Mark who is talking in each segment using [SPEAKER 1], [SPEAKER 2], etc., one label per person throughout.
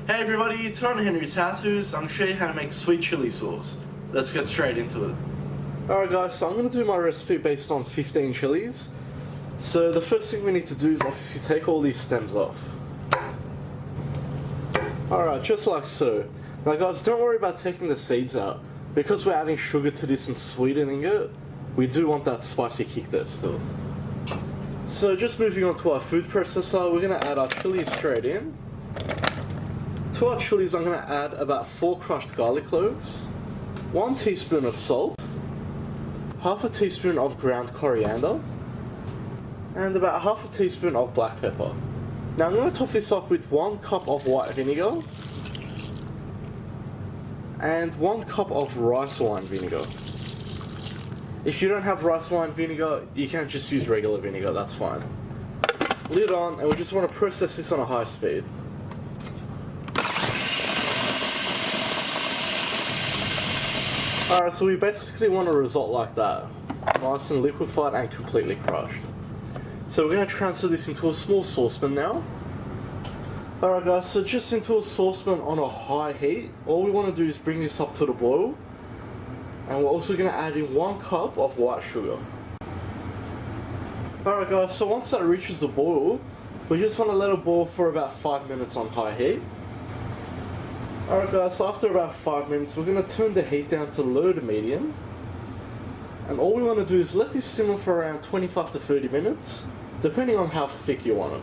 [SPEAKER 1] Hey everybody, it's on Henry's How-Tos. I'm going to show you how to make sweet chili sauce. Let's get straight into it. Alright guys, so I'm going to do my recipe based on 15 chilies. So the first thing we need to do is obviously take all these stems off. Alright, just like so. Now guys, don't worry about taking the seeds out. Because we're adding sugar to this and sweetening it, we do want that spicy kick there still. So just moving on to our food processor, we're going to add our chilies straight in. To our chilies, I'm going to add about 4 crushed garlic cloves, 1 teaspoon of salt, half a teaspoon of ground coriander, and about half a teaspoon of black pepper. Now I'm going to top this off with 1 cup of white vinegar and 1 cup of rice wine vinegar. If you don't have rice wine vinegar, you can just use regular vinegar, that's fine. Lid on, and we just want to process this on a high speed. Alright, so we basically want a result like that. Nice and liquefied and completely crushed. So we're going to transfer this into a small saucepan now. Alright guys, so just into a saucepan on a high heat, all we want to do is bring this up to the boil. And we're also going to add in 1 cup of white sugar. Alright guys, so once that reaches the boil, we just want to let it boil for about 5 minutes on high heat. Alright guys, so after about 5 minutes, we're going to turn the heat down to low to medium. And all we want to do is let this simmer for around 25 to 30 minutes, depending on how thick you want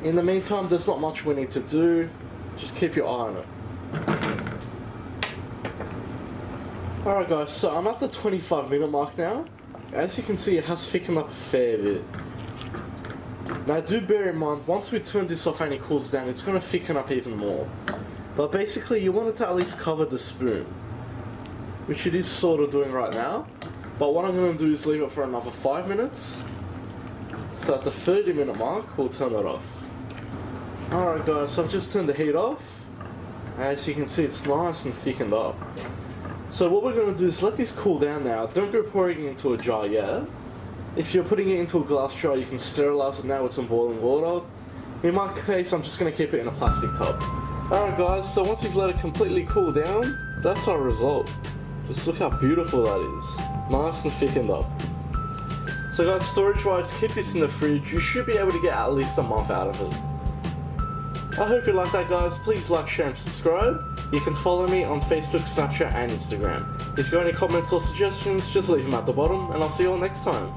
[SPEAKER 1] it. In the meantime, there's not much we need to do, just keep your eye on it. Alright guys, so I'm at the 25-minute mark now. As you can see, it has thickened up a fair bit. Now do bear in mind, once we turn this off and it cools down, it's going to thicken up even more. But basically you want it to at least cover the spoon, which it is sort of doing right now. But what I'm going to do is leave it for another 5 minutes. So at the 30-minute mark, we'll turn it off. Alright guys, so I've just turned the heat off. As you can see, it's nice and thickened up. So what we're going to do is let this cool down now. Don't go pouring it into a jar yet. If you're putting it into a glass jar, you can sterilize it now with some boiling water. In my case, I'm just going to keep it in a plastic tub. Alright guys, so once you've let it completely cool down, that's our result. Just look how beautiful that is. Nice and thickened up. So guys, storage wise, keep this in the fridge. You should be able to get at least a month out of it. I hope you like that guys. Please like, share and subscribe. You can follow me on Facebook, Snapchat and Instagram. If you've got any comments or suggestions, just leave them at the bottom and I'll see you all next time.